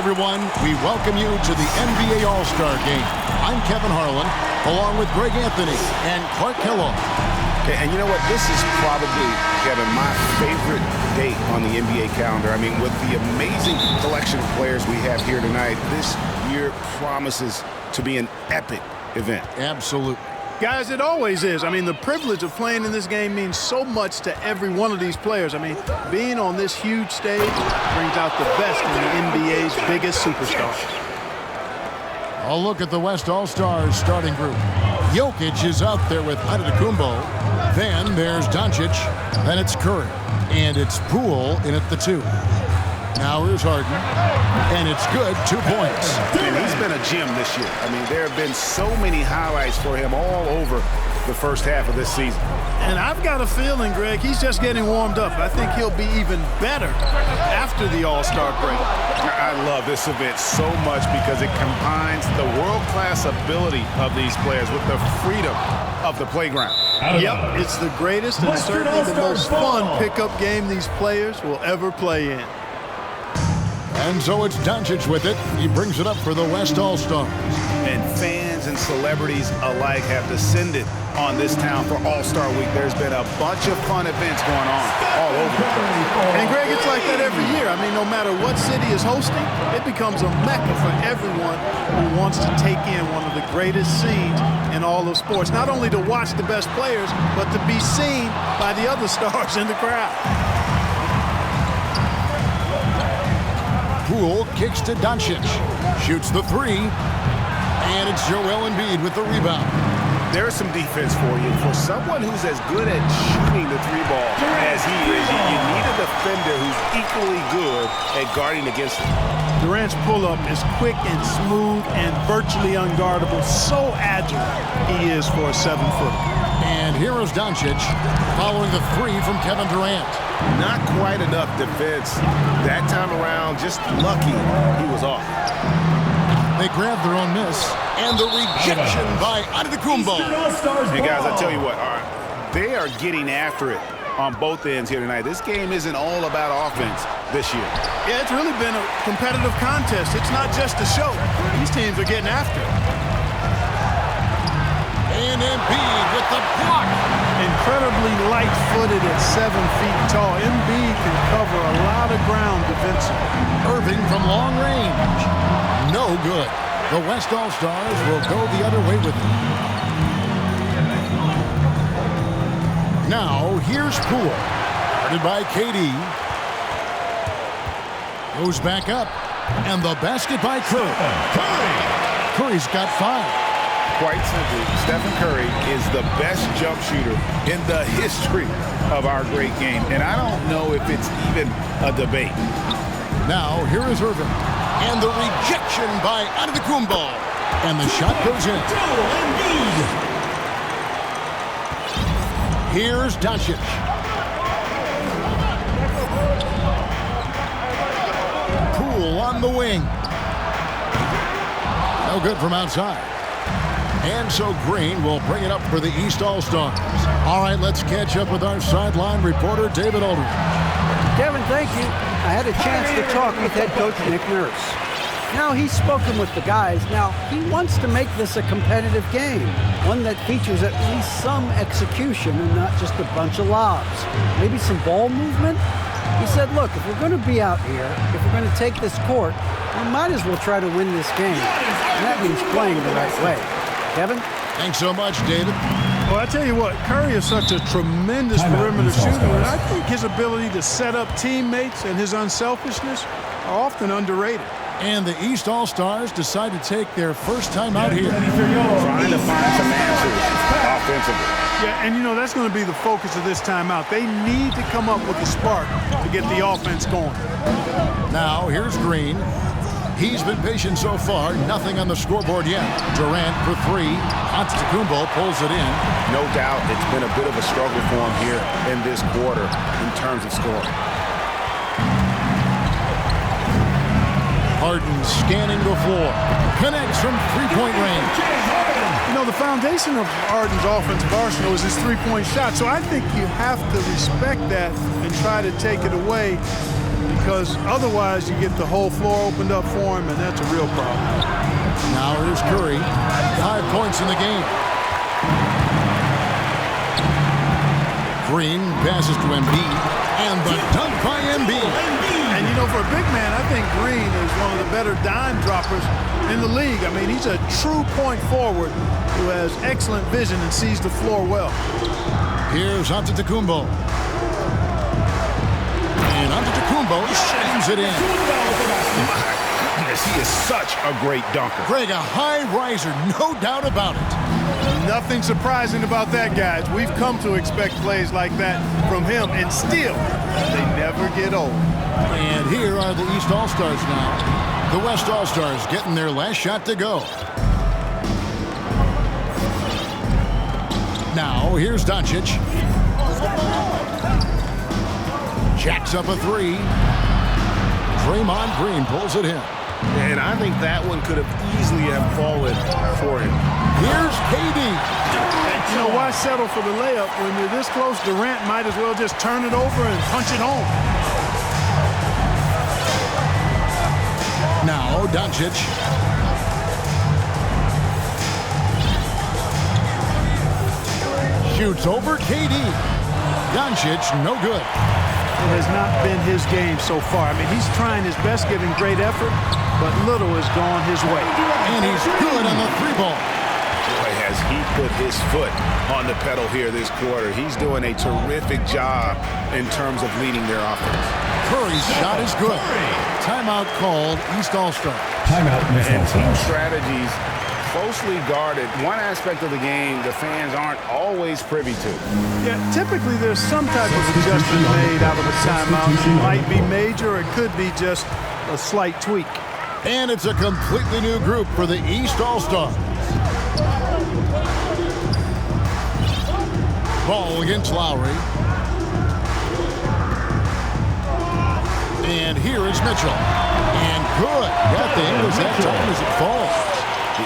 everyone. We welcome you to the NBA All-Star Game. I'm Kevin Harlan, along with Greg Anthony and Clark Kellogg. And you know what? This is probably, Kevin, my favorite date on the NBA calendar. I mean, with the amazing collection of players we have here tonight, this year promises to be an epic event. Absolutely. Guys, it always is. I mean, the privilege of playing in this game means so much to every one of these players. I mean, being on this huge stage brings out the best in the NBA's biggest superstars. A look at the West All-Stars starting group. Jokic is out there with Antetokounmpo. Then there's Doncic. Then it's Curry. And it's Poole in at the 2. Now here's Harden, and it's good, 2 points. And he's been a gem this year. I mean, there have been so many highlights for him all over the first half of this season. And I've got a feeling, Greg, he's just getting warmed up. I think he'll be even better after the All-Star break. I love this event so much because it combines the world-class ability of these players with the freedom of the playground. Yep, it's the greatest and certainly the most fun pickup game these players will ever play in. And so it's Doncic with it. He brings it up for the West All-Stars. And fans and celebrities alike have descended on this town for All-Star Week. There's been a bunch of fun events going on all over the place. And, Greg, it's like that every year. I mean, no matter what city is hosting, it becomes a mecca for everyone who wants to take in one of the greatest scenes in all of sports. Not only to watch the best players, but to be seen by the other stars in the crowd. Poole kicks to Doncic. Shoots the 3. And it's Joel Embiid with the rebound. There's some defense for you. For someone who's as good at shooting the 3-ball as he is, you need a defender who's equally good at guarding against him. Durant's pull-up is quick and smooth and virtually unguardable. So agile he is for a 7-footer. And here is Doncic following the 3 from Kevin Durant. Not quite enough defense. That time around, just lucky he was off. They grab their own miss. And the rejection by Antetokounmpo. Hey, guys, I tell you what, they are getting after it on both ends here tonight. This game isn't all about offense this year. Yeah, it's really been a competitive contest. It's not just a show. These teams are getting after it. And Embiid with the block. Incredibly light-footed at 7 feet tall. Embiid can cover a lot of ground defensively. Irving from long range. No good. The West All-Stars will go the other way with it. Now, here's Poole. Guarded by KD. Goes back up. And the basket by Curry. Curry's got 5. Quite simply, Stephen Curry is the best jump shooter in the history of our great game. And I don't know if it's even a debate. Now, here is Irving. And the rejection by Antetokounmpo. And the shot goes in. Here's Doncic. Poole on the wing. No good from outside. And so Green will bring it up for the East All-Stars. All right, let's catch up with our sideline reporter, David Aldridge. Kevin, thank you. I had a chance to talk with head coach Nick Nurse. Now, he's spoken with the guys. Now, he wants to make this a competitive game, one that features at least some execution and not just a bunch of lobs. Maybe some ball movement? He said, look, if we're going to be out here, if we're going to take this court, we might as well try to win this game. And that means playing the right way. Kevin? Thanks so much, David. Well, I tell you what, Curry is such a tremendous perimeter shooter, and I think his ability to set up teammates and his unselfishness are often underrated. And the East All-Stars decide to take their first time out here. Trying to find some answers offensively. Yeah, and you know, that's going to be the focus of this timeout. They need to come up with a spark to get the offense going. Now, here's Green. He's been patient so far. Nothing on the scoreboard yet. Durant for 3. Antetokounmpo pulls it in. No doubt it's been a bit of a struggle for him here in this quarter in terms of scoring. Harden scanning the floor. Connects from three-point range. You know, the foundation of Harden's offensive arsenal is his three-point shot. So I think you have to respect that and try to take it away because otherwise you get the whole floor opened up for him, and that's a real problem. Now here's Curry. 5 points in the game. Green passes to Embiid, and the dunk by Embiid. And, you know, for a big man, I think Green is one of the better dime droppers in the league. I mean, he's a true point forward who has excellent vision and sees the floor well. Here's Antetokounmpo. And Antetokounmpo shams it in. He is such a great dunker. Greg, a high riser, no doubt about it. Nothing surprising about that, guys. We've come to expect plays like that from him, and still, they never get old. And here are the East All-Stars now. The West All-Stars getting their last shot to go. Now, here's Doncic. Jacks up a 3. Draymond Green pulls it in. And I think that one could have easily have fallen for him. Here's KD. You know, why settle for the layup when you're this close? Durant might as well just turn it over and punch it home. Now, Doncic. Shoots over KD. Doncic, no good. It has not been his game so far. I mean, he's trying his best, giving great effort, but little has gone his way. And he's good on the 3-ball. Boy, has he put his foot on the pedal here this quarter. He's doing a terrific job in terms of leading their offense. Curry's shot is good. Timeout called, East All-Star. Timeout, East And team All-Star. strategies closely guarded. One aspect of the game the fans aren't always privy to. Yeah, typically there's some type of adjustment made out of a timeout. It might be major, or it could be just a slight tweak. And it's a completely new group for the East All-Stars. Ball against Lowry. And here is Mitchell. And good. Got the English that time as it falls.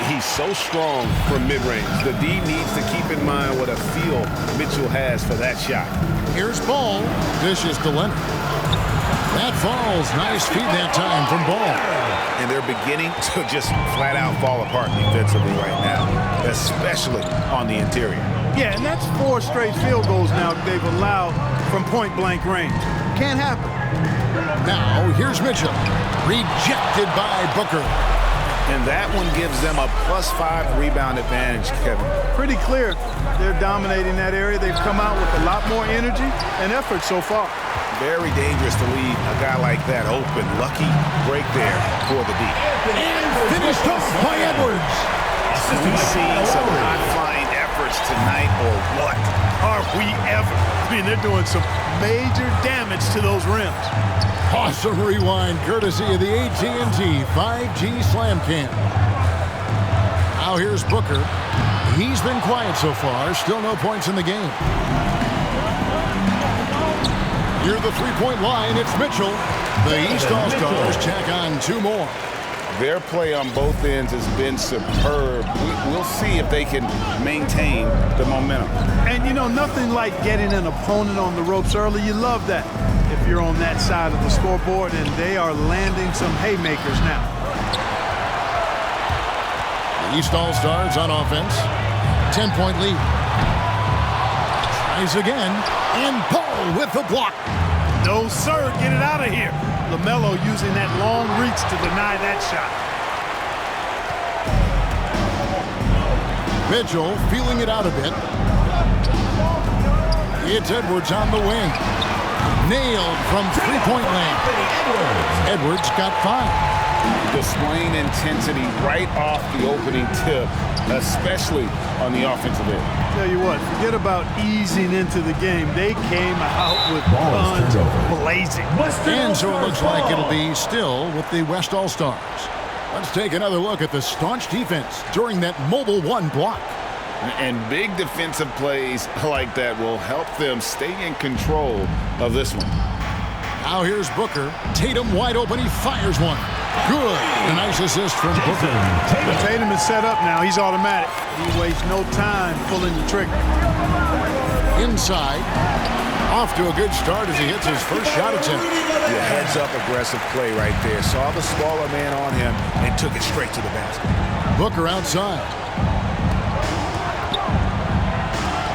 He's so strong from mid-range. The D needs to keep in mind what a feel Mitchell has for that shot. Here's Ball. Dishes to Leonard. That falls. Nice feed that time from Ball. And they're beginning to just flat out fall apart defensively right now, especially on the interior. Yeah, and that's 4 straight field goals now they've allowed from point-blank range. Can't happen. Now, here's Mitchell. Rejected by Booker. And that one gives them a +5 rebound advantage, Kevin. Pretty clear they're dominating that area. They've come out with a lot more energy and effort so far. Very dangerous to leave a guy like that open. Lucky break there for the D. And finished off by Edwards. We see some high-flying efforts tonight, or what? Are we ever? I mean, they're doing some major damage to those rims. Awesome rewind, courtesy of the AT&T 5G Slam Cam. Now here's Booker. He's been quiet so far. Still no points in the game. Near the 3-point line, it's Mitchell. The East All-Stars tack on 2 more. Their play on both ends has been superb. We'll see if they can maintain the momentum. And, you know, nothing like getting an opponent on the ropes early. You love that if you're on that side of the scoreboard, and they are landing some haymakers now. The East All-Stars on offense. 10-point lead. Tries again. And Paul with the block. No, sir. Get it out of here. LaMelo using that long reach to deny that shot. Mitchell feeling it out a bit. It's Edwards on the wing. Nailed from 3-point land. Edwards got 5. Displaying intensity right off the opening tip, especially on the offensive end. Tell you what, forget about easing into the game. They came out with guns blazing. And so it looks like it'll be still with the West All-Stars. Let's take another look at the staunch defense during that Mobile 1 block. And big defensive plays like that will help them stay in control of this one. Now here's Booker. Tatum wide open. He fires one. Good. A nice assist from Booker. Tatum is set up now. He's automatic. He wastes no time pulling the trigger. Inside. Off to a good start as he hits his first shot attempt. The heads-up aggressive play right there. Saw the smaller man on him and took it straight to the basket. Booker outside.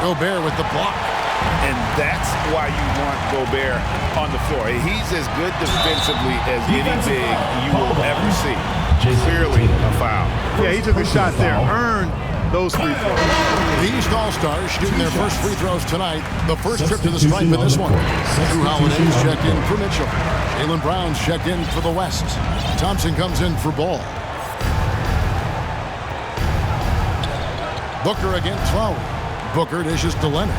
Gobert with the block. And that's why you want Gobert on the floor. He's as good defensively as any big you will ever see. Clearly a foul. Yeah, he took a shot there. Earned those free throws. The East All-Stars shooting their first free throws tonight. The first trip to the stripe in this one. Drew Holiday's checked in for Mitchell. Jaylen Brown's checked in for the West. Thompson comes in for Ball. Booker against Lowry. Booker dishes to Leonard.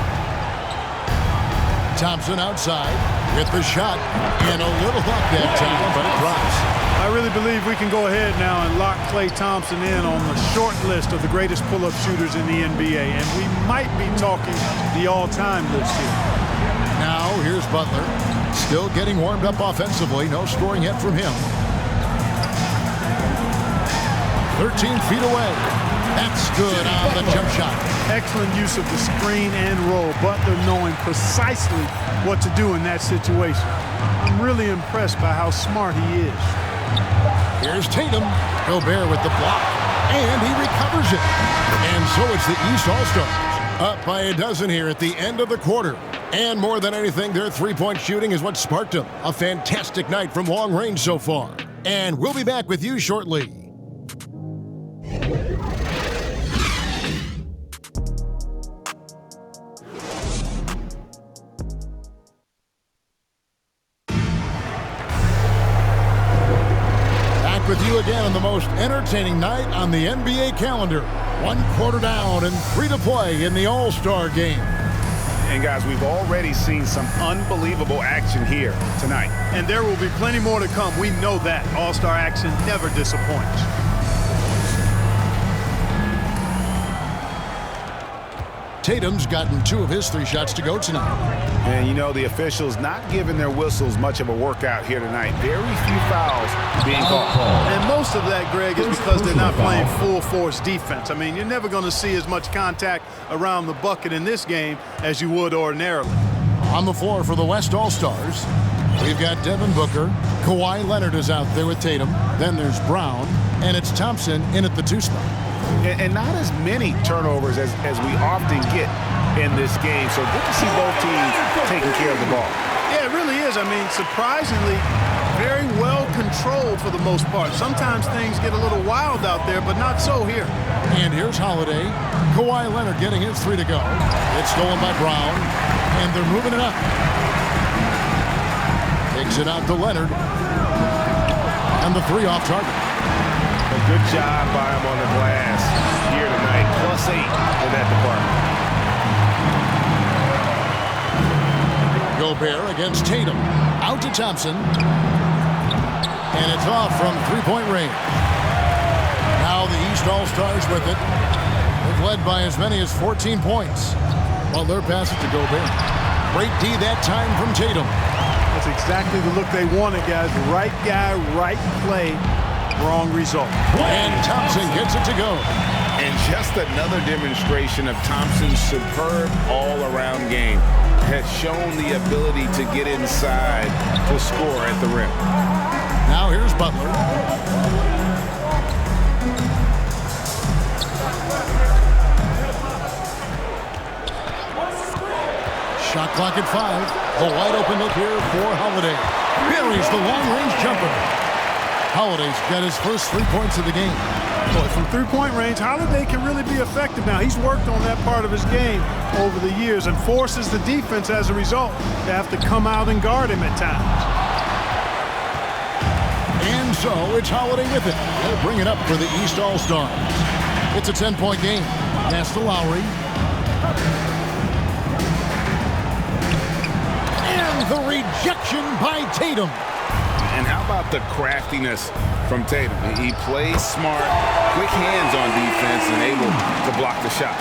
Thompson outside with the shot. And a little luck that time, but it drops. I really believe we can go ahead now and lock Klay Thompson in on the short list of the greatest pull-up shooters in the NBA. And we might be talking the all-time list here. Now here's Butler. Still getting warmed up offensively. No scoring yet from him. 13 feet away. That's good on the jump shot. Excellent use of the screen and roll. Butler knowing precisely what to do in that situation. I'm really impressed by how smart he is. Here's Tatum. Gobert with the block. And he recovers it. And so it's the East All-Stars. Up by a dozen here at the end of the quarter. And more than anything, their three-point shooting is what sparked them. A fantastic night from long range so far. And we'll be back with you shortly. With you again on the most entertaining night on the NBA calendar. 1 quarter down and 3 to play in the All-Star game. And guys, we've already seen some unbelievable action here tonight. And there will be plenty more to come. We know that. All-Star action never disappoints. Tatum's gotten 2 of his 3 shots to go tonight. And you know, the officials not giving their whistles much of a workout here tonight. Very few fouls being called. And most of that, Greg, is because they're not playing full force defense. I mean, you're never going to see as much contact around the bucket in this game as you would ordinarily. On the floor for the West All-Stars, we've got Devin Booker. Kawhi Leonard is out there with Tatum. Then there's Brown. And it's Thompson in at the 2 spot. And not as many turnovers as we often get in this game. So good to see both teams taking care of the ball. Yeah, it really is. I mean, surprisingly, very well controlled for the most part. Sometimes things get a little wild out there, but not so here. And here's Holiday. Kawhi Leonard getting his 3 to go. It's stolen by Brown. And they're moving it up. Takes it out to Leonard. And the 3 off target. A good job by him on the glass here tonight. +8 in that department. Gobert against Tatum. Out to Thompson. And it's off from 3-point range. Now the East All-Stars with it. They've led by as many as 14 points. Butler passes to Gobert. Great D that time from Tatum. That's exactly the look they wanted, guys. Right guy, right play. Wrong result. And Thompson gets it to go. And just another demonstration of Thompson's superb all-around game. Has shown the ability to get inside to score at the rim. Now here's Butler. Shot clock at 5. A wide open look here for Holiday. Buries the long-range jumper. Holiday's got his first 3 points of the game. Boy, from 3-point range, Holiday can really be effective now. He's worked on that part of his game over the years and forces the defense as a result to have to come out and guard him at times. And so it's Holiday with it. They'll bring it up for the East All-Stars. It's a 10-point game. Pass to Lowry. And the rejection by Tatum. And how about the craftiness from Tatum? He plays smart, quick hands on defense, and able to block the shot.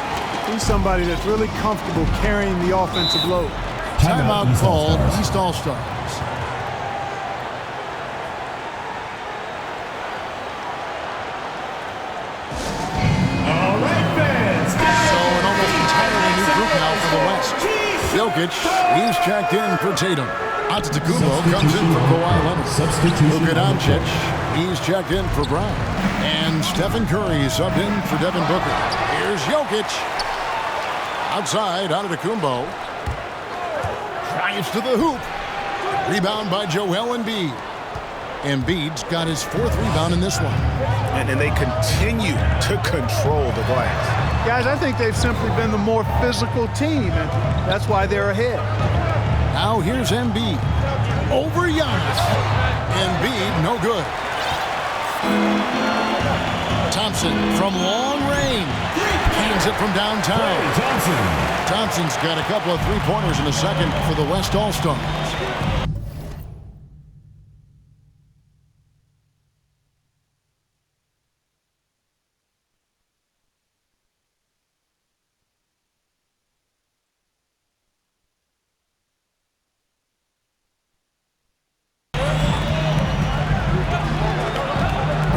He's somebody that's really comfortable carrying the offensive load. Timeout called, East All-Stars. So an almost entirely new group now for the West. Jokic, he's checked in for Tatum. Antetokounmpo comes in for Kawhi Leonard. Luka Doncic, he's checked in for Brown. And Stephen Curry subbed in for Devin Booker. Here's Jokic. Outside, Antetokounmpo. Drives to the hoop. Rebound by Joel Embiid. Embiid's got his 4th rebound in this one. And they continue to control the glass. Guys, I think they've simply been the more physical team, and that's why they're ahead. Now here's Embiid. Over Giannis. Embiid, no good. Thompson from long range. Hands it from downtown. Thompson's got a couple of three-pointers in the second for the West All-Stars.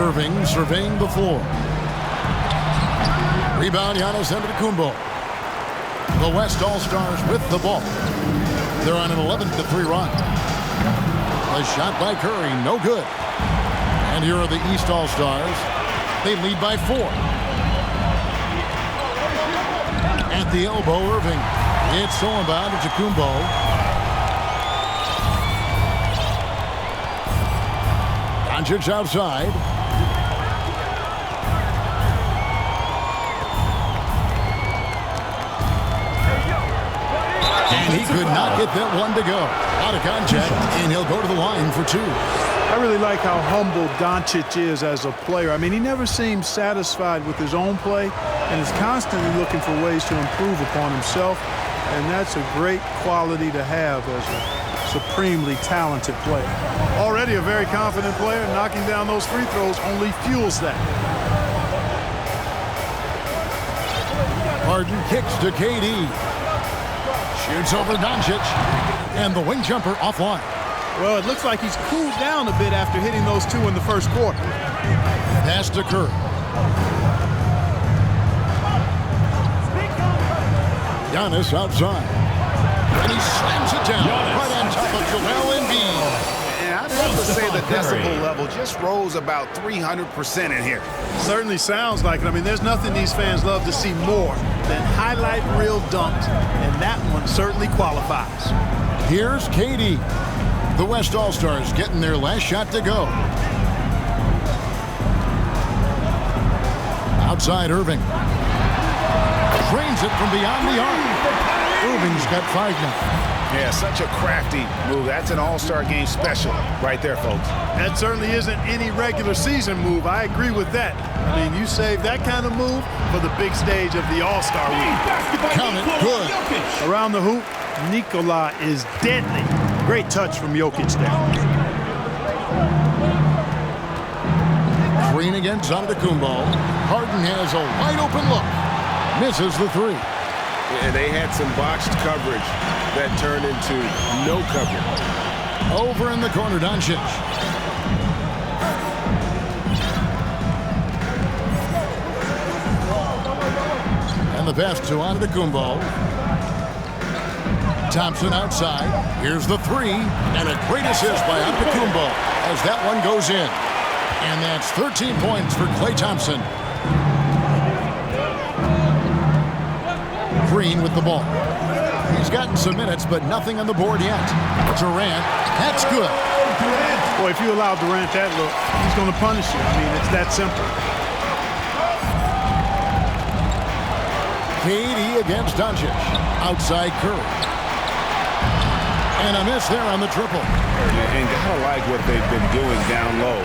Irving surveying the floor. Rebound, Giannis Antetokounmpo. The West All-Stars with the ball. They're on an 11-3 run. A shot by Curry, no good. And here are the East All-Stars. They lead by 4. At the elbow, Irving. It's stolen by Antetokounmpo. Doncic outside. And he could not get that one to go. Out of contact, and he'll go to the line for 2. I really like how humble Doncic is as a player. I mean, he never seems satisfied with his own play and is constantly looking for ways to improve upon himself. And that's a great quality to have as a supremely talented player. Already a very confident player, knocking down those free throws only fuels that. Harden kicks to KD. Shoots over Doncic. And the wing jumper offline. Well, it looks like he's cooled down a bit after hitting those 2 in the first quarter. Pass to Curry. Giannis outside. And he slams it down right on top of Joel Embiid. And I'd have to say the decibel level just rose about 300% in here. Certainly sounds like it. I mean, there's nothing these fans love to see more than highlight reel dunks, and that one certainly qualifies. Here's KD. The West All-Stars getting their last shot to go. Outside Irving. Drains it from beyond the arc. Irving's got 5 now. Yeah, such a crafty move. That's an all-star game special right there, folks. That certainly isn't any regular season move. I agree with that. I mean, you save that kind of move for the big stage of the All-Star week. Count it, good. Around the hoop, Nikola is deadly. Great touch from Jokic there. Green against Antetokounmpo. Harden has a wide open look. Misses the 3. And they had some botched coverage that turned into no coverage. Over in the corner, Doncic. And the pass to Antetokounmpo. Thompson outside. Here's the 3. And a great assist by Antetokounmpo as that one goes in. And that's 13 points for Klay Thompson. Green with the ball. He's gotten some minutes, but nothing on the board yet. Durant, that's good. Boy, if you allow Durant that look, he's going to punish you. I mean, it's that simple. KD against Doncic. Outside Curry. And a miss there on the triple. And gotta like what they've been doing down low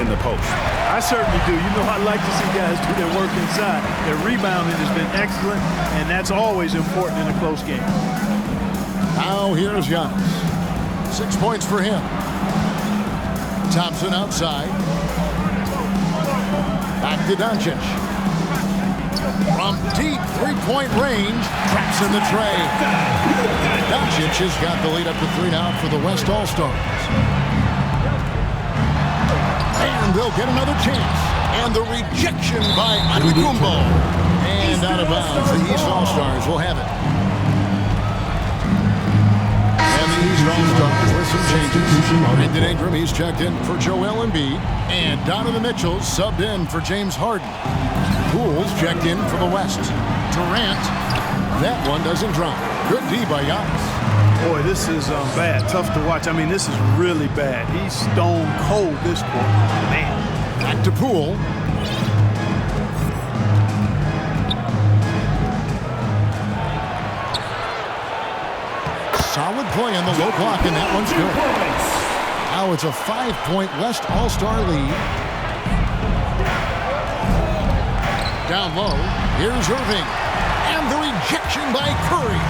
in the post. I certainly do. You know, I like to see guys do their work inside. Their rebounding has been excellent, and that's always important in a close game. Now here's Giannis. 6 points for him. Thompson outside. Back to Doncic. From deep three-point range, traps in the tray. Doncic has got the lead up to 3 now for the West All-Stars. And they'll get another chance. And the rejection by Antetokounmpo. And out of bounds, the East All-Stars will have it. Brandon Ingram, he's checked in for Joel Embiid. And Donovan Mitchell subbed in for James Harden. Poole's checked in for the West. Durant, that one doesn't drop. Good D by Giannis. Boy, this is bad. Tough to watch. I mean, this is really bad. He's stone cold this quarter. Man. Back to Poole. Solid play on the low block, and that one's good. Now it's a 5-point West All-Star lead. Down low, here's Irving. And the rejection by Curry.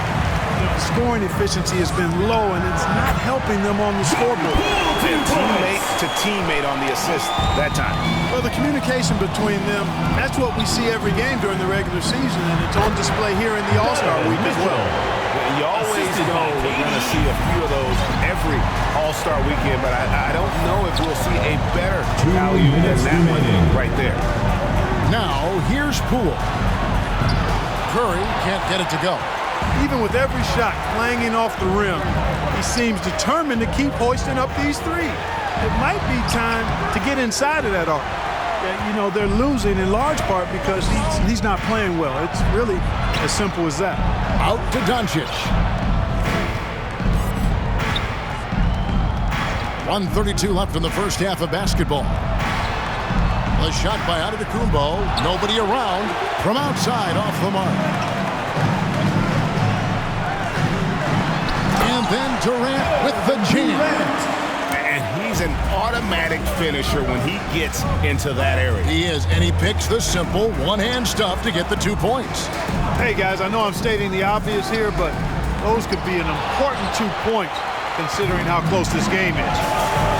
The scoring efficiency has been low, and it's not helping them on the scoreboard. Teammate to teammate on the assist that time. Well, the communication between them, that's what we see every game during the regular season, and it's on display here in the All-Star week as well. You always know we're going to see a few of those every All-Star weekend, but I don't know if we'll see a better value than that one right there. Now, here's Poole. Curry can't get it to go. Even with every shot clanging off the rim, he seems determined to keep hoisting up these threes. It might be time to get inside of that arc. You know, they're losing in large part because he's not playing well. It's really as simple as that. Out to Doncic. 1:32 left in the first half of basketball. The shot by Antetokounmpo. Nobody around. From outside, off the mark. And then Durant with the jam. And he's an automatic finisher when he gets into that area. He is, and he picks the simple one-hand stuff to get the 2 points. Hey, guys, I know I'm stating the obvious here, but those could be an important 2 points considering how close this game is.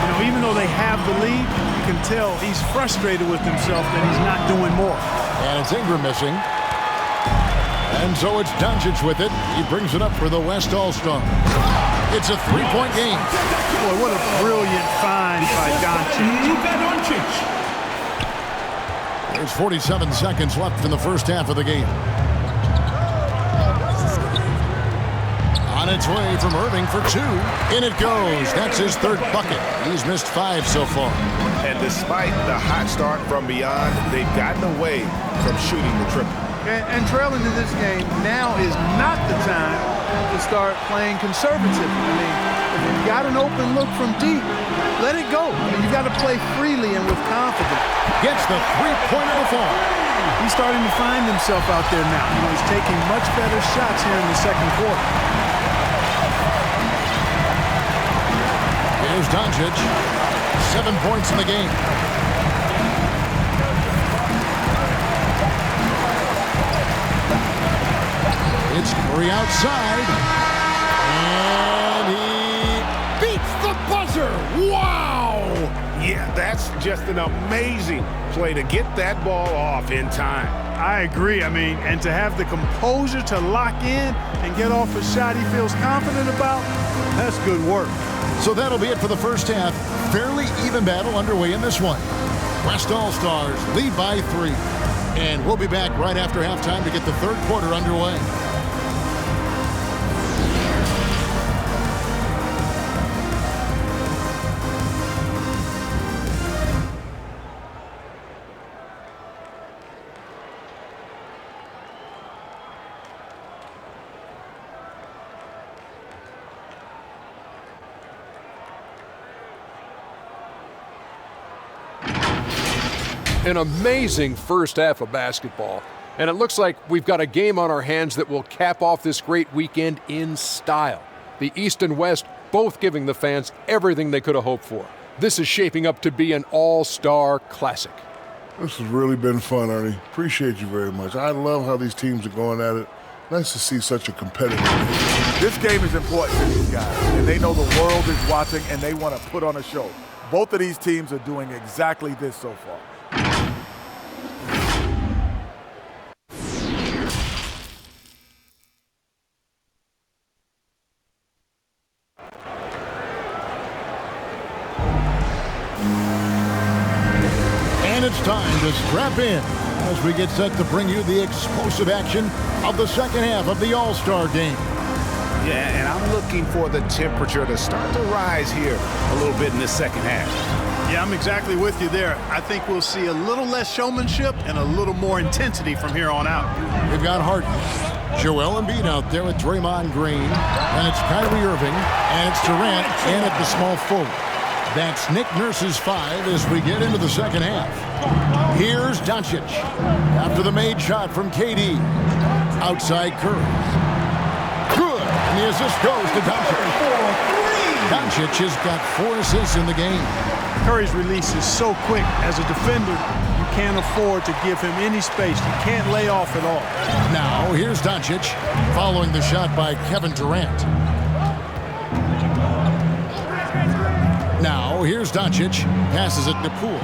You know, even though they have the lead, you can tell he's frustrated with himself that he's not doing more. And it's Ingram missing. And so it's Doncic with it. He brings it up for the West All-Star. It's a 3-point game. Boy, what a brilliant find by Doncic. There's 47 seconds left in the first half of the game. On its way from Irving for 2. In it goes. That's his 3rd bucket. He's missed 5 so far. And despite the hot start from beyond, they've gotten away from shooting the triple. And trailing in this game, now is not the time to start playing conservative. I mean, if you've got an open look from deep, let it go. I mean, you've got to play freely and with confidence. Gets the 3-pointer to fall. He's starting to find himself out there now. You know, he's taking much better shots here in the second quarter. Here's Doncic. 7 points in the game. It's Curry outside. And he beats the buzzer. Wow! Yeah, that's just an amazing play to get that ball off in time. I agree. I mean, and to have the composure to lock in and get off a shot he feels confident about, that's good work. So that'll be it for the first half. Fairly even battle underway in this one. West All-Stars lead by 3. And we'll be back right after halftime to get the 3rd quarter underway. An amazing first half of basketball. And it looks like we've got a game on our hands that will cap off this great weekend in style. The East and West both giving the fans everything they could have hoped for. This is shaping up to be an all-star classic. This has really been fun, Ernie. Appreciate you very much. I love how these teams are going at it. Nice to see such a competitive game. This game is important to these guys, and they know the world is watching, and they want to put on a show. Both of these teams are doing exactly this so far. And it's time to strap in as we get set to bring you the explosive action of the second half of the All-Star game. Yeah, and I'm looking for the temperature to start to rise here a little bit in the second half. Yeah, I'm exactly with you there. I think we'll see a little less showmanship and a little more intensity from here on out. We've got Harden, Joel Embiid out there with Draymond Green, and it's Kyrie Irving, and it's Durant in at the small forward. That's Nick Nurse's 5 as we get into the second half. Here's Doncic after the made shot from KD. Outside Curry. Good, and the assist goes to Doncic. Doncic has got 4 assists in the game. Curry's release is so quick. As a defender, you can't afford to give him any space. You can't lay off at all. Now, here's Doncic following the shot by Kevin Durant. Now, here's Doncic. Passes it to Poole.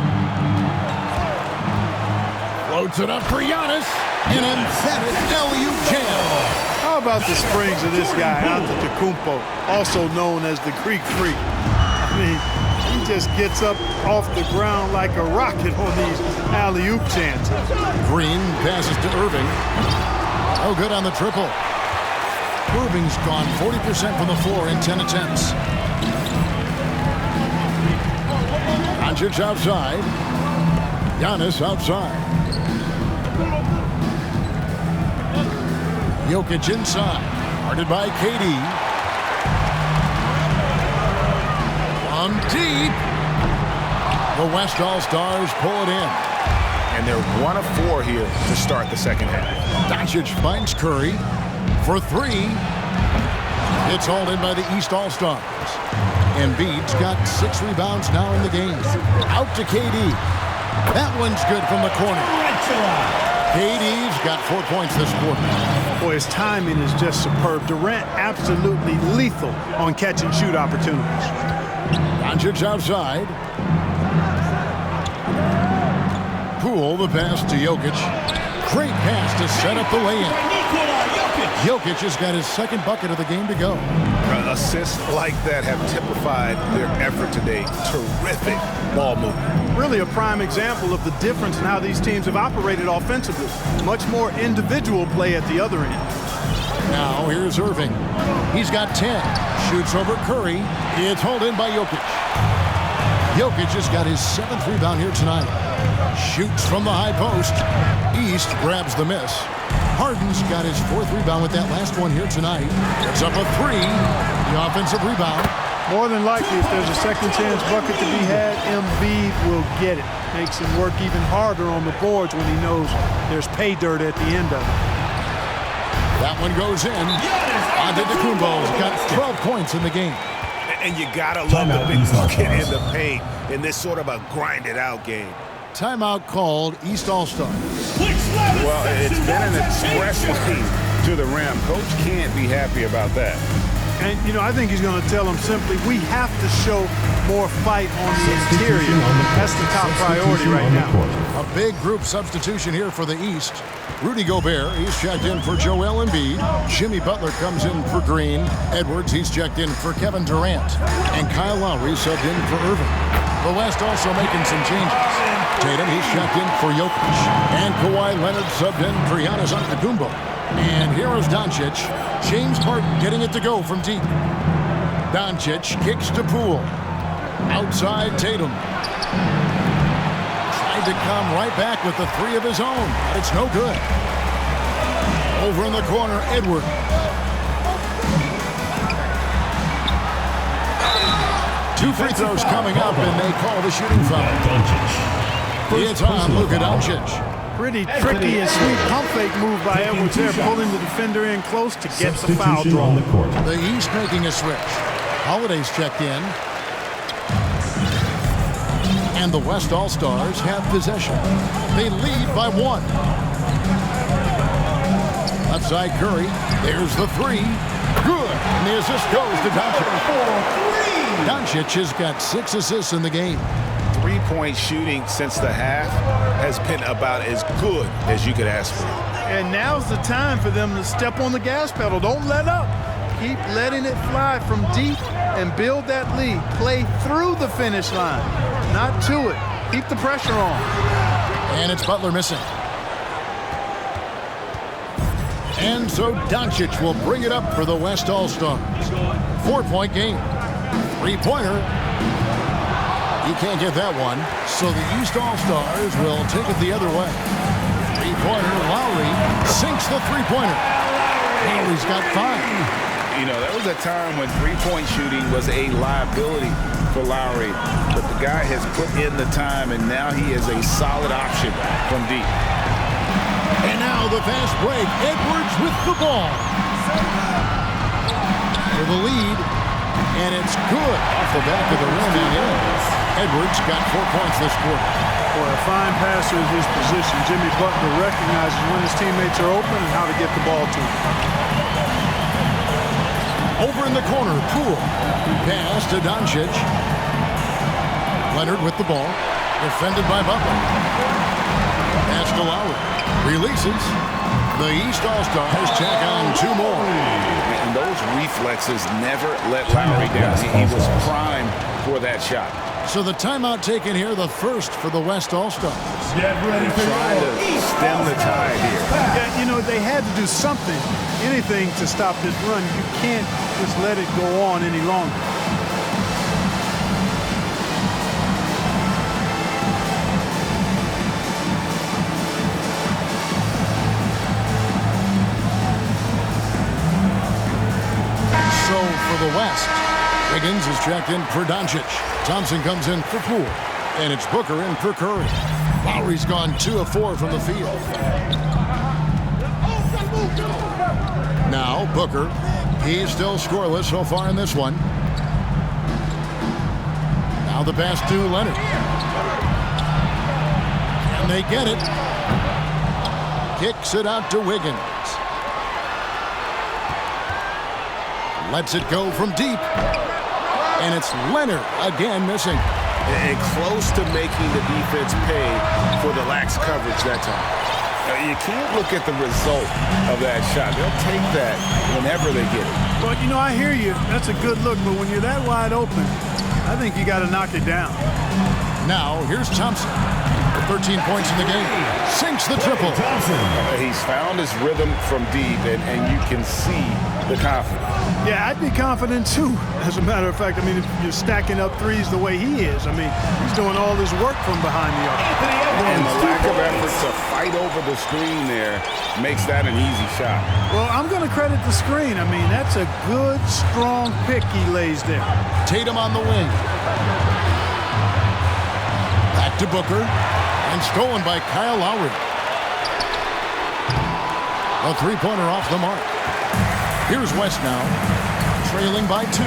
Floats it up for Giannis. An emphatic alley-oop jam. How about the springs of this guy, Antetokounmpo, also known as the Greek Freak? I mean, he just gets up off the ground like a rocket on these alley-oop chances. Green passes to Irving. Oh, good on the triple. Irving's gone 40% from the floor in 10 attempts. Doncic outside. Giannis outside. Jokic inside. Guarded by KD. From deep. The West All-Stars pull it in. And they're 1 of 4 here to start the second half. Doncic finds Curry for 3. It's hauled in by the East All-Stars. Embiid's got 6 rebounds now in the game. Out to KD. That one's good from the corner. KD's got 4 points this quarter. Boy, his timing is just superb. Durant absolutely lethal on catch and shoot opportunities. Doncic outside. Poole, the pass to Jokic. Great pass to set up the lay-in. Jokic has got his second bucket of the game to go. Assists like that have typified their effort today. Terrific ball movement. Really a prime example of the difference in how these teams have operated offensively. Much more individual play at the other end. Now here's Irving. He's got 10. Shoots over Curry. It's hauled in by Jokic. Jokic has got his 7th rebound here tonight. Shoots from the high post. East grabs the miss. Harden's got his 4th rebound with that last one here tonight. It's up a 3. The offensive rebound. More than likely, if there's a second chance bucket to be had, Embiid will get it. Makes him work even harder on the boards when he knows there's pay dirt at the end of it. That one goes in. Antetokounmpo's got 12 points in the game. And you gotta love the big bucket in the paint in this sort of a grinded-out game. Timeout called East All-Stars. Well, it's been an express lane to the rim. Coach can't be happy about that. And, you know, I think he's going to tell them simply, we have to show more fight on the interior. That's the top priority right now. A big group substitution here for the East. Rudy Gobert, he's checked in for Joel Embiid. Jimmy Butler comes in for Green. Edwards, he's checked in for Kevin Durant. And Kyle Lowry subbed in for Irving. The West also making some changes. Tatum, he's checked in for Jokic. And Kawhi Leonard subbed in for Giannis Antetokounmpo. And here is Doncic. James Harden getting it to go from deep. Doncic kicks to Poole. Outside Tatum. Tried to come right back with the 3 of his own. It's no good. Over in the corner, Edwards. Two free throws coming up, and they call the shooting foul. It's on Luka Doncic. Pretty tricky and sweet pump fake move by Edwards there, pulling the defender in close to get the foul drawn. The East making a switch. Holiday's checked in. And the West All-Stars have possession. They lead by 1. Left side Curry. There's the 3. Good. And the assist goes to Doncic. Doncic has got 6 assists in the game. 3-point shooting since the half has been about as good as you could ask for. And now's the time for them to step on the gas pedal. Don't let up. Keep letting it fly from deep and build that lead. Play through the finish line, not to it. Keep the pressure on. And it's Butler missing. And so Doncic will bring it up for the West All-Stars. 4-point game. Three-pointer. You can't get that one. So the East All-Stars will take it the other way. Three-pointer. Lowry sinks the three-pointer. Lowry's got 5. You know, there was a time when three-point shooting was a liability for Lowry. But the guy has put in the time, and now he is a solid option from deep. And now the fast break. Edwards with the ball. For the lead. And it's good off the back of the rim and in. Edwards got 4 points this quarter. Boy, a fine passer in his position. Jimmy Butler recognizes when his teammates are open and how to get the ball to him. Over in the corner, Poole. Pass to Doncic. Leonard with the ball. Defended by Butler. Pass to Lowry. Releases. The East All-Stars check on 2 more. And those reflexes never let Lowry down. He was primed for that shot. So the timeout taken here, the first for the West All-Stars. Trying to stem the tide here. Yeah, you know, they had to do something, anything to stop this run. You can't just let it go on any longer. So for the West, Wiggins is checked in for Doncic. Thompson comes in for Poole. And it's Booker in for Curry. Lowry's gone 2 of 4 from the field. Now Booker. He's still scoreless so far in this one. Now the pass to Leonard. And they get it. Kicks it out to Wiggins. Lets it go from deep. And it's Leonard again missing. And close to making the defense pay for the lax coverage that time. You can't look at the result of that shot. They'll take that whenever they get it. Well, you know, I hear you. That's a good look, but when you're that wide open, I think you got to knock it down. Now, here's Thompson. 13 points in the game. Sinks the triple. He's found his rhythm from deep, and you can see the confidence. Yeah, I'd be confident too. As a matter of fact, I mean, if you're stacking up threes the way he is, I mean, he's doing all this work from behind the arc. And the lack of effort to fight over the screen there makes that an easy shot. Well, I'm going to credit the screen. I mean, that's a good, strong pick he lays there. Tatum on the wing. Back to Booker. And stolen by Kyle Lowry. A three-pointer off the mark. Here's West now, trailing by 2.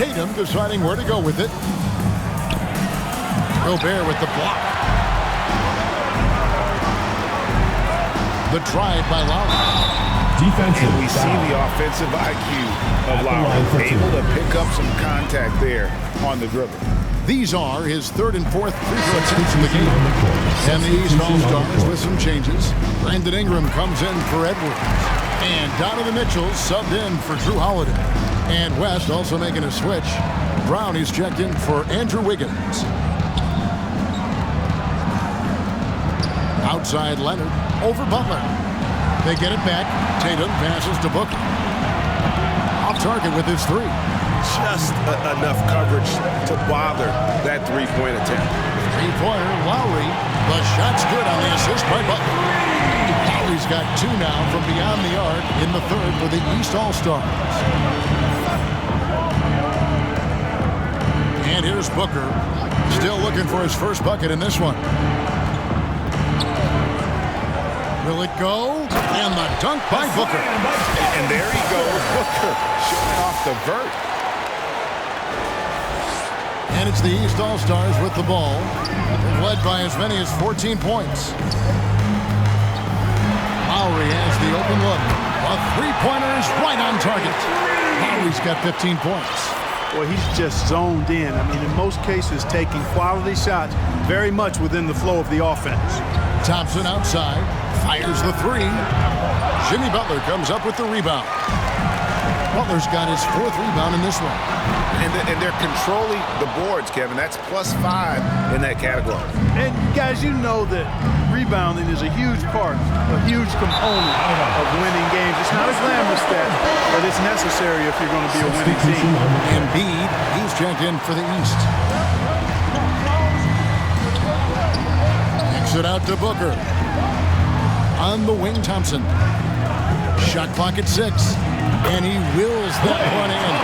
Tatum deciding where to go with it. Gobert with the block. The drive by Lowry. And we see the offensive IQ of Lowry, able to pick up some contact there on the dribble. These are his 3rd and 4th free throw attempts in the game. And the East All-Stars with some changes. Brandon Ingram comes in for Edwards. And Donovan Mitchell subbed in for Drew Holiday. And West also making a switch. Brown is checked in for Andrew Wiggins. Outside Leonard over Butler. They get it back. Tatum passes to Booker. Off target with his 3. Just enough coverage to bother that three-point attempt. Three-pointer, Lowry. The shot's good on the assist by Butler. Lowry's got 2 now from beyond the arc in the 3rd for the East All-Stars. And here's Booker. Still looking for his first bucket in this one. Will it go? And the dunk by Booker. And there he goes, Booker, showing off the vert. And it's the East All-Stars with the ball. They've led by as many as 14 points. Lowry has the open look. A three-pointer is right on target. Lowry's got 15 points. Well, he's just zoned in. I mean, in most cases, taking quality shots very much within the flow of the offense. Thompson outside. Fires the 3. Jimmy Butler comes up with the rebound. Butler's got his 4th rebound in this one. And they're controlling the boards, Kevin. That's +5 in that category. And guys, you know that rebounding is a huge part, a huge component of winning games. It's not a glamorous stat, but it's necessary if you're going to be a winning team. Embiid, he's checked in for the East. Kicks it out to Booker. On the wing, Thompson. Shot clock at 6. And he wills that one in,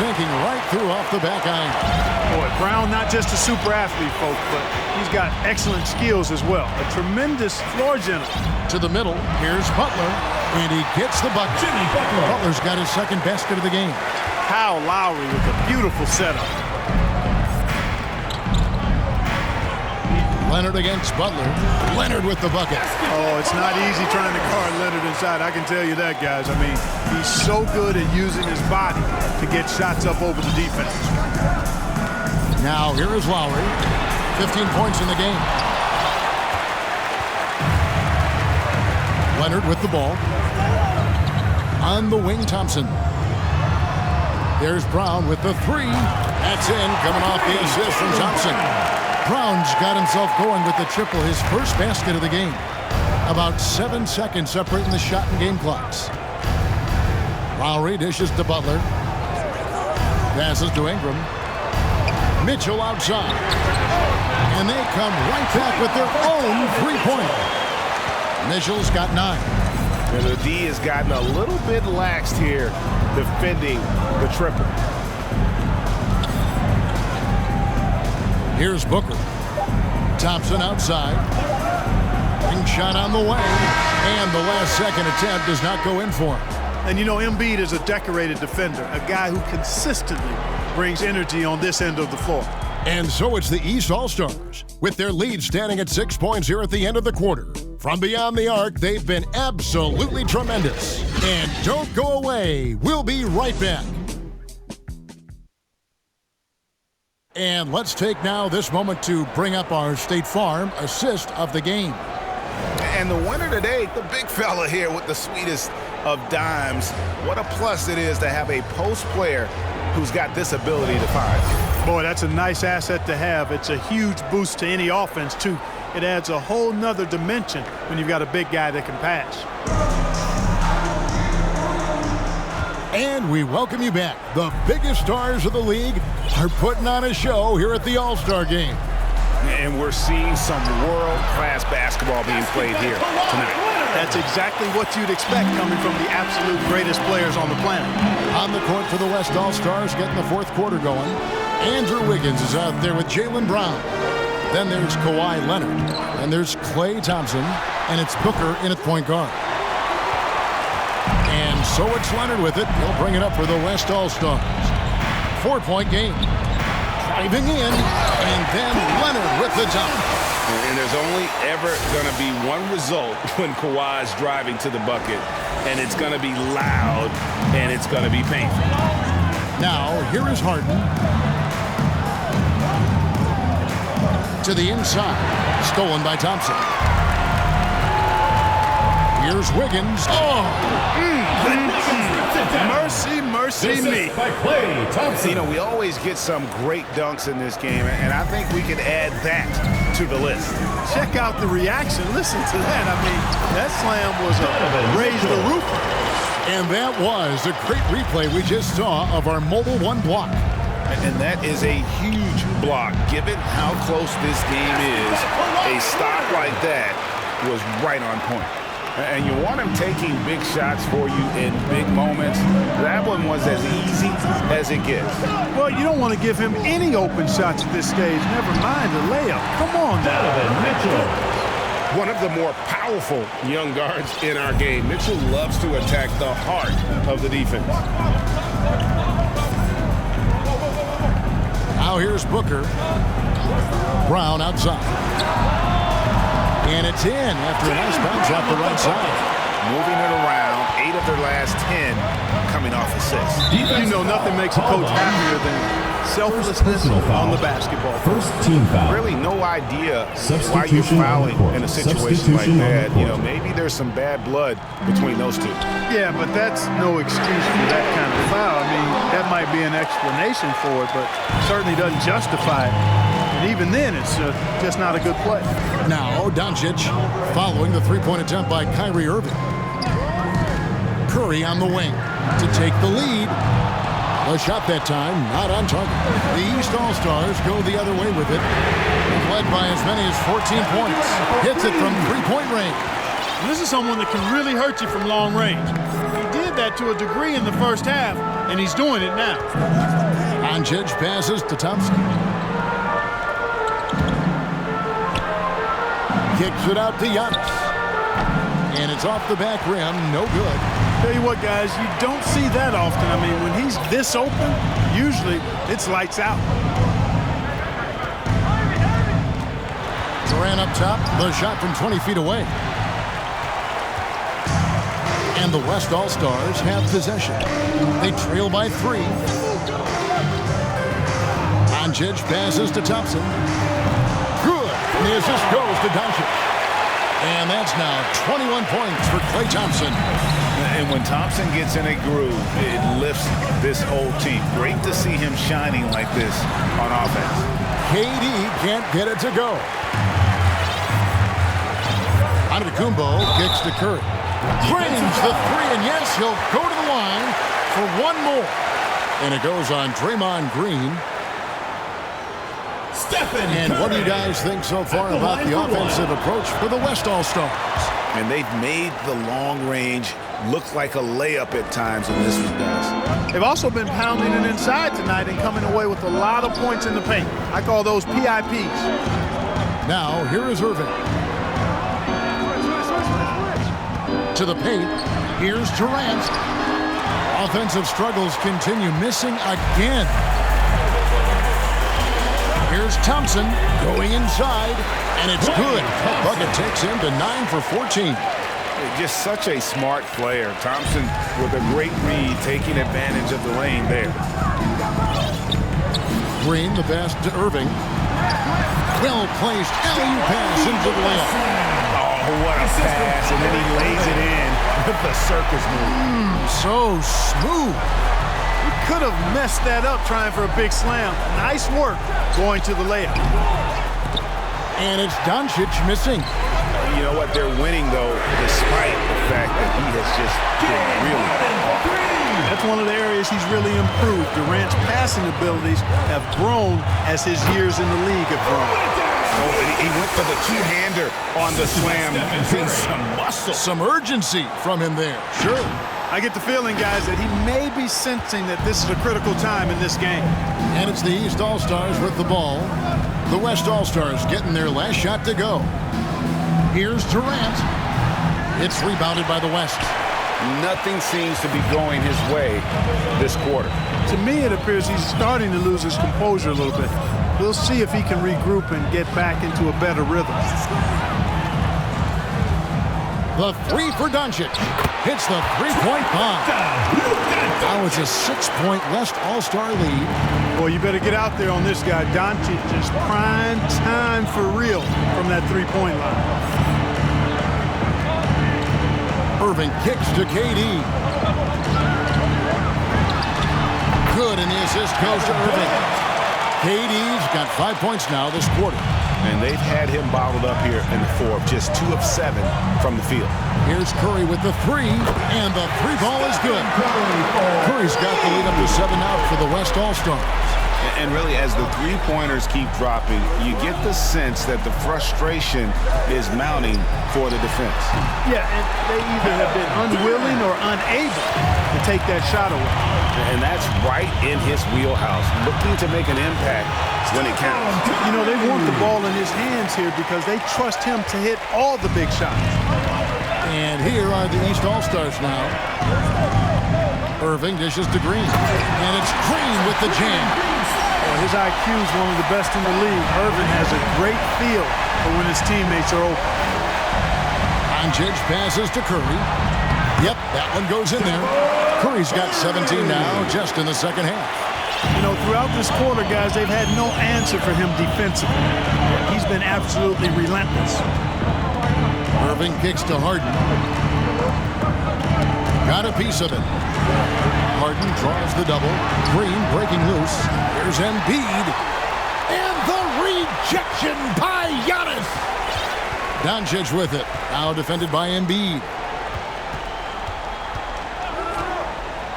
sinking right through off the back iron. Boy, Brown not just a super athlete, folks, but he's got excellent skills as well. A tremendous floor general. To the middle, here's Butler, and he gets the bucket. Butler's got his second basket of the game. Kyle Lowry with a beautiful setup. Leonard against Butler. Leonard with the bucket. Oh, it's not easy trying to guard Leonard inside. I can tell you that, guys. I mean, he's so good at using his body to get shots up over the defense. Now, here is Lowry. 15 points in the game. Leonard with the ball. On the wing, Thompson. There's Brown with the 3. That's in, coming off the assist from Thompson. Brown's got himself going with the triple, his first basket of the game. About 7 seconds separating the shot and game clocks. Lowry dishes to Butler. Passes to Ingram. Mitchell outside. And they come right back with their own three-pointer. Mitchell's got 9. And the D has gotten a little bit laxed here defending the triple. Here's Booker. Thompson outside. Ring shot on the way. And the last second attempt does not go in for him. And you know, Embiid is a decorated defender, a guy who consistently brings energy on this end of the floor. And so it's the East All-Stars, with their lead standing at 6 points here at the end of the quarter. From beyond the arc, they've been absolutely tremendous. And don't go away. We'll be right back. And let's take now this moment to bring up our State Farm assist of the game. And the winner today, the big fella here with the sweetest of dimes. What a plus it is to have a post player who's got this ability to find. Boy, that's a nice asset to have. It's a huge boost to any offense, too. It adds a whole nother dimension when you've got a big guy that can pass. And we welcome you back. The biggest stars of the league are putting on a show here at the All-Star Game. And we're seeing some world-class basketball being played here tonight. That's exactly what you'd expect coming from the absolute greatest players on the planet. On the court for the West All-Stars, getting the fourth quarter going. Andrew Wiggins is out there with Jaylen Brown. Then there's Kawhi Leonard. And there's Klay Thompson. And it's Booker in at point guard. And so it's Leonard with it. He'll bring it up for the West All-Stars. 4-point game. Driving in, and then Leonard with the dunk. And there's only ever going to be one result when Kawhi's driving to the bucket, and it's going to be loud, and it's going to be painful. Now, here is Harden. To the inside. Stolen by Thompson. Here's Wiggins. Mercy, mercy me. By Klay Thompson. You know, we always get some great dunks in this game, and I think we can add that to the list. Check out the reaction. Listen to that. I mean, that slam was a raise the roof. And that was a great replay we just saw of our Mobile One block. And that is a huge block. Given how close this game is, a stop like that was right on point. And you want him taking big shots for you in big moments. That one was as easy as it gets. Well, you don't want to give him any open shots at this stage. Never mind the layup. Come on now. Mitchell. One of the more powerful young guards in our game. Mitchell loves to attack the heart of the defense. Now here's Booker. Brown outside. And it's in after a nice bounce off the right side. Moving it around, 8 of their last 10 coming off assists. You know, nothing makes a coach happier than selflessness on the basketball. First team foul. Really no idea why you're fouling in a situation like that. You know, maybe there's some bad blood between those two. Yeah, but that's no excuse for that kind of foul. I mean, that might be an explanation for it, but certainly doesn't justify it. And even then, it's just not a good play. Now Doncic following the three-point attempt by Kyrie Irving. Curry on the wing to take the lead. The shot that time not on target. The East All-Stars go the other way with it. Led by as many as 14 points. Hits it from three-point range. And this is someone that can really hurt you from long range. He did that to a degree in the first half, and he's doing it now. Doncic passes to Thompson. Kicks it out to Giannis. And it's off the back rim, no good. Tell you what, guys, you don't see that often. I mean, when he's this open, usually it's lights out. Durant up top, the shot from 20 feet away. And the West All-Stars have possession. They trail by 3. Doncic passes to Thompson. Good. And the assist goes to Doncic. And that's now 21 points for Klay Thompson. And when Thompson gets in a groove, it lifts this whole team. Great to see him shining like this on offense. KD can't get it to go. Antetokounmpo kicks to Curry. Drains the 3, and yes, he'll go to the line for one more. And it goes on Draymond Green. And what do you guys think so far about the offensive approach for the West All-Stars? And they've made the long range look like a layup at times in this one, guys. They've also been pounding it inside tonight and coming away with a lot of points in the paint. I call those PIPs. Now, here is Irving. To the paint. Here's Durant. Offensive struggles continue, missing again. Here's Thompson going inside, and it's good. That bucket takes him to 9 for 14. Just such a smart player. Thompson with a great read, taking advantage of the lane there. Green, the pass to Irving. Well-placed alley-oop pass into the layup. Oh, what a pass, and then he lays it in with the circus move. So smooth. Could have messed that up trying for a big slam. Nice work going to the layup. And it's Doncic missing. You know what? They're winning, though, despite the fact that he has just been really That's one of the areas he's really improved. Durant's passing abilities have grown as his years in the league have grown. Oh, he went for the two-hander on the slam. Some muscle. Some urgency from him there. Sure. I get the feeling, guys, that he may be sensing that this is a critical time in this game. And it's the East All-Stars with the ball. The West All-Stars getting their last shot to go. Here's Durant. It's rebounded by the West. Nothing seems to be going his way this quarter. To me, it appears he's starting to lose his composure a little bit. We'll see if he can regroup and get back into a better rhythm. The 3 for Doncic. Hits the three-point bomb. Now it's a 6-point West All-Star lead. Boy, you better get out there on this guy. Doncic is prime time for real from that three-point line. Irving kicks to KD. Good, and the assist goes to Irving. KD's got 5 points now this quarter. And they've had him bottled up here in the 4th, just 2 of 7 from the field. Here's Curry with the 3, and the 3 ball is good. Curry's got the lead up to 7 out for the West All-Stars. And really, as the three-pointers keep dropping, you get the sense that the frustration is mounting for the defense. Yeah, and they either have been unwilling or unable to take that shot away. And that's right in his wheelhouse, looking to make an impact when it counts. You know, they want the ball in his hands here because they trust him to hit all the big shots. And here are the East All-Stars now. Irving dishes to Green. And it's Green with the jam. His IQ is one of the best in the league. Irving has a great feel for when his teammates are open. Doncic passes to Curry. Yep, that one goes in there. Curry's got 17 now, just in the second half. You know, throughout this quarter, guys, they've had no answer for him defensively. He's been absolutely relentless. Irving kicks to Harden. Got a piece of it. Harden draws the double. Green breaking loose. Here's Embiid. And the rebound. rejection by Giannis. Doncic with it. Now defended by Embiid.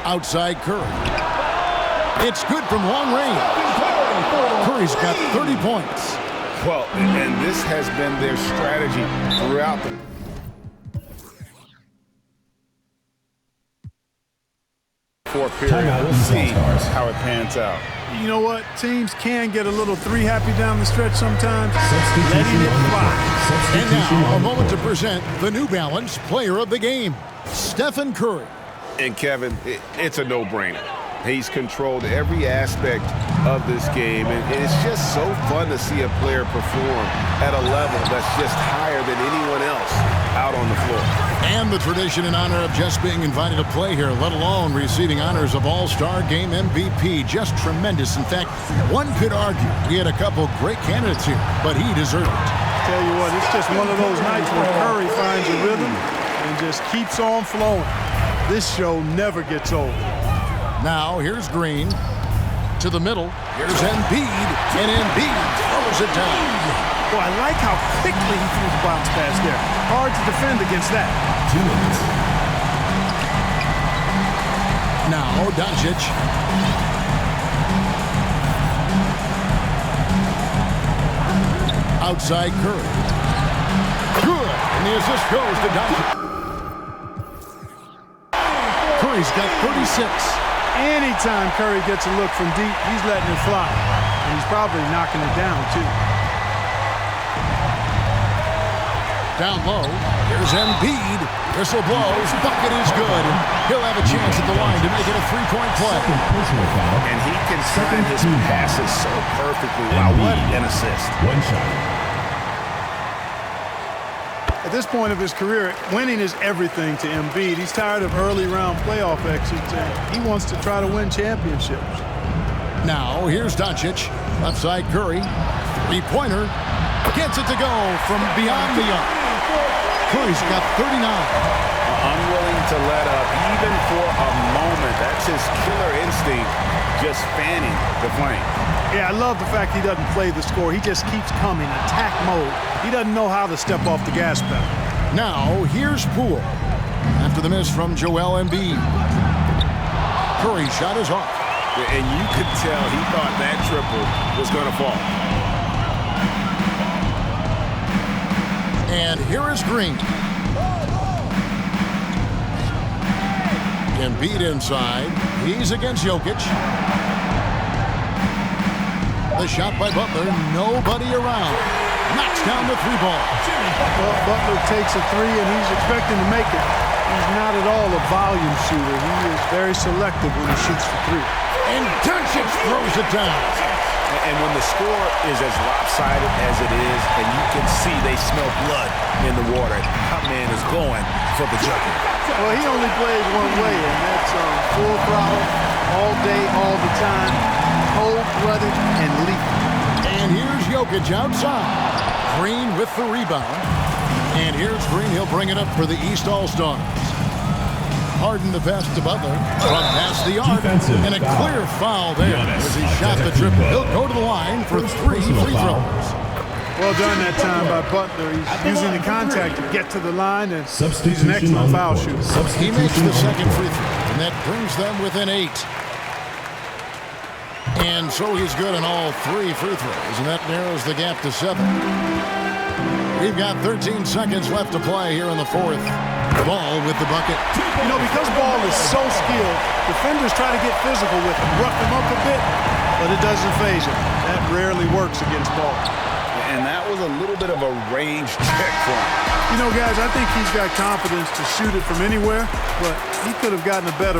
Outside Curry. It's good from long range. Curry's got 30 points. Well, and this has been their strategy throughout the fourth period. We'll see how it pans out. You know what? Teams can get a little three-happy down the stretch sometimes. Letting it fly. And now, a moment to present the New Balance Player of the Game, Stephen Curry. And Kevin, it's a no-brainer. He's controlled every aspect of this game, and it's just so fun to see a player perform at a level that's just higher than anyone else out on the floor. And the tradition and honor of just being invited to play here, let alone receiving honors of All-Star Game MVP. Just tremendous. In fact, one could argue we had a couple great candidates here, but he deserved it. Tell you what, it's just one of those nights where Curry finds a rhythm and just keeps on flowing. This show never gets old. Now, here's Green. To the middle. Here's Embiid. And Embiid throws it down. Boy, I like how quickly he threw the bounce pass there. Hard to defend against that. 2 minutes. Now, Doncic. Outside Curry. Good. And the assist goes to Doncic. Curry's got 36. Anytime Curry gets a look from deep, he's letting it fly. And he's probably knocking it down, too. Down low, here's Embiid. Whistle blows, bucket is good. He'll have a chance at the line to make it a three-point play. And he can time his passes so perfectly. Wow, what an assist. 1 shot. At this point of his career, winning is everything to Embiid. He's tired of early round playoff exits, and he wants to try to win championships. Now, here's Doncic. Left side Curry. Three-pointer. Gets it to go from beyond the arc. Curry's got 39. Unwilling to let up, even for a moment. That's his killer instinct, just fanning the flame. Yeah, I love the fact he doesn't play the score. He just keeps coming, attack mode. He doesn't know how to step off the gas pedal. Now, here's Poole. After the miss from Joel Embiid. Curry shot is off. And you could tell he thought that triple was going to fall. And here is Green. Embiid inside. He's against Jokic. The shot by Butler. Nobody around. Knocks down the three ball. Well, Butler takes a three, and he's expecting to make it. He's not at all a volume shooter. He is very selective when he shoots for three. And Doncic throws it down. And when the score is as lopsided as it is, and you can see they smell blood in the water, that man is going for the jugular. Well, he only plays one way, and that's full throttle, all day, all the time, cold-blooded and lethal. And here's Jokic outside. Green with the rebound. And here's Green. He'll bring it up for the East All-Stars. Harden the pass to Butler. From past the arc. And a clear foul there as he shot the triple. He'll go to the line for 3 free throws. Well done that time by Butler. He's using the contact to get to the line, and he's an excellent foul shooter. He makes the second free throw, and that brings them within 8. And so he's good on all 3 free throws, and that narrows the gap to 7. We've got 13 seconds left to play here in the fourth. Ball with the bucket. You know, because Ball is so skilled, defenders try to get physical with him, rough him up a bit, but it doesn't phase him. That rarely works against Ball. And that was a little bit of a range check for him. You know, guys, I think he's got confidence to shoot it from anywhere, but he could have gotten a better